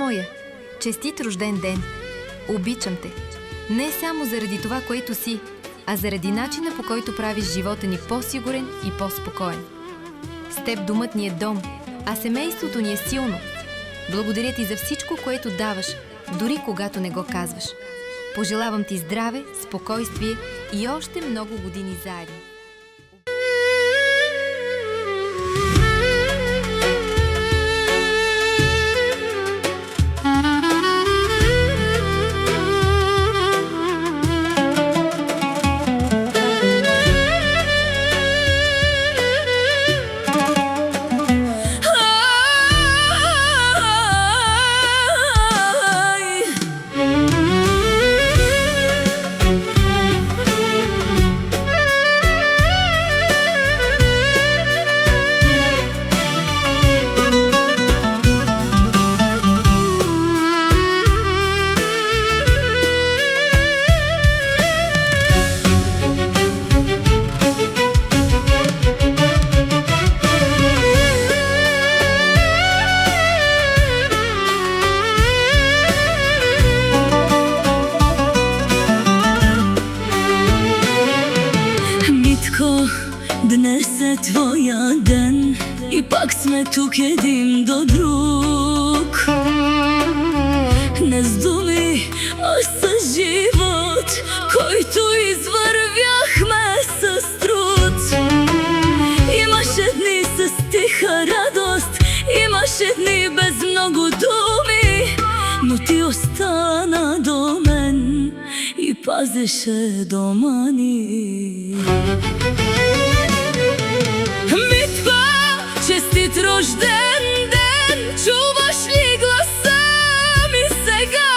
моя, честит рожден ден! Обичам те! Не само заради това, което си, а заради начина, по който правиш живота ни по-сигурен и по-спокоен. С теб домът ни е дом, а семейството ни е силно. Благодаря ти за всичко, което даваш, дори когато не го казваш. Пожелавам ти здраве, спокойствие и още много години заедно. Днес е твоя ден и пак сме тук един до друг. Не с думи, а с живот, който извървяхме с труд. Имаше дни с тиха радост, имаше дни без много думи, но ти остана до мен и пазеше дома ни. Митко, честит рожден ден, чуваш ли гласа ми сега?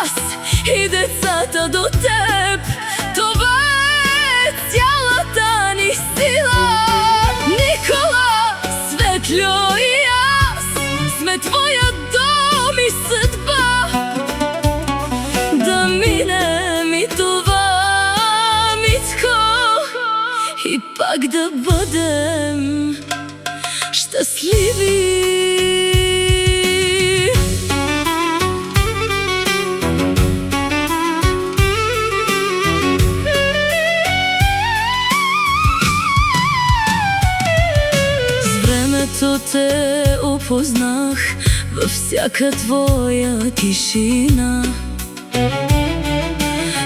Аз и децата до теб, това е цялата ни сила. Никола, Светлю и аз сме твоя дом и съдба. Да минем и това, Митко, и пак да бъдем щастливи. С времето те опознах във всяка твоя тишина,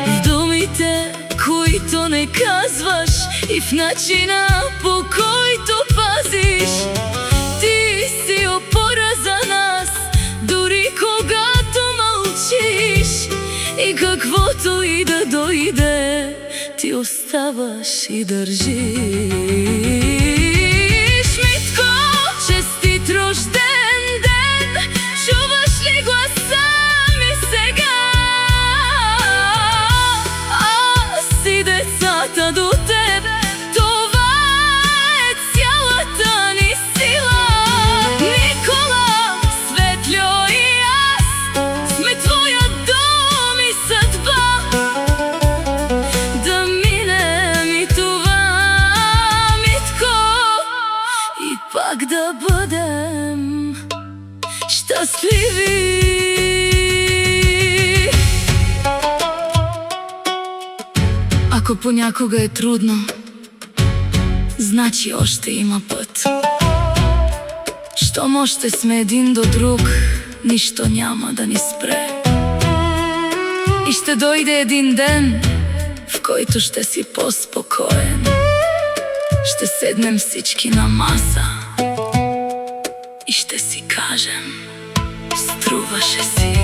в думите, които не казваш, и в начина, по който пазиш. Ти си опора за нас, дори когато мълчиш. И каквото и да дойде, ти оставаш и държиш. Митко, честит рожден ден, чуваш ли гласа ми сега? Аз и децата до теб, това е цялата ни сила. Никола, Светлю и аз сме твоя дом и съдба. Да минем и това, Митко, и пак да бъдем щастливи. Ако понякога е трудно, значи още има път. Щом още сме един до друг, нищо няма да ни спре. И ще дойде един ден, в който ще си по-спокоен. Ще седнем всички на маса и ще си кажем: струваше си.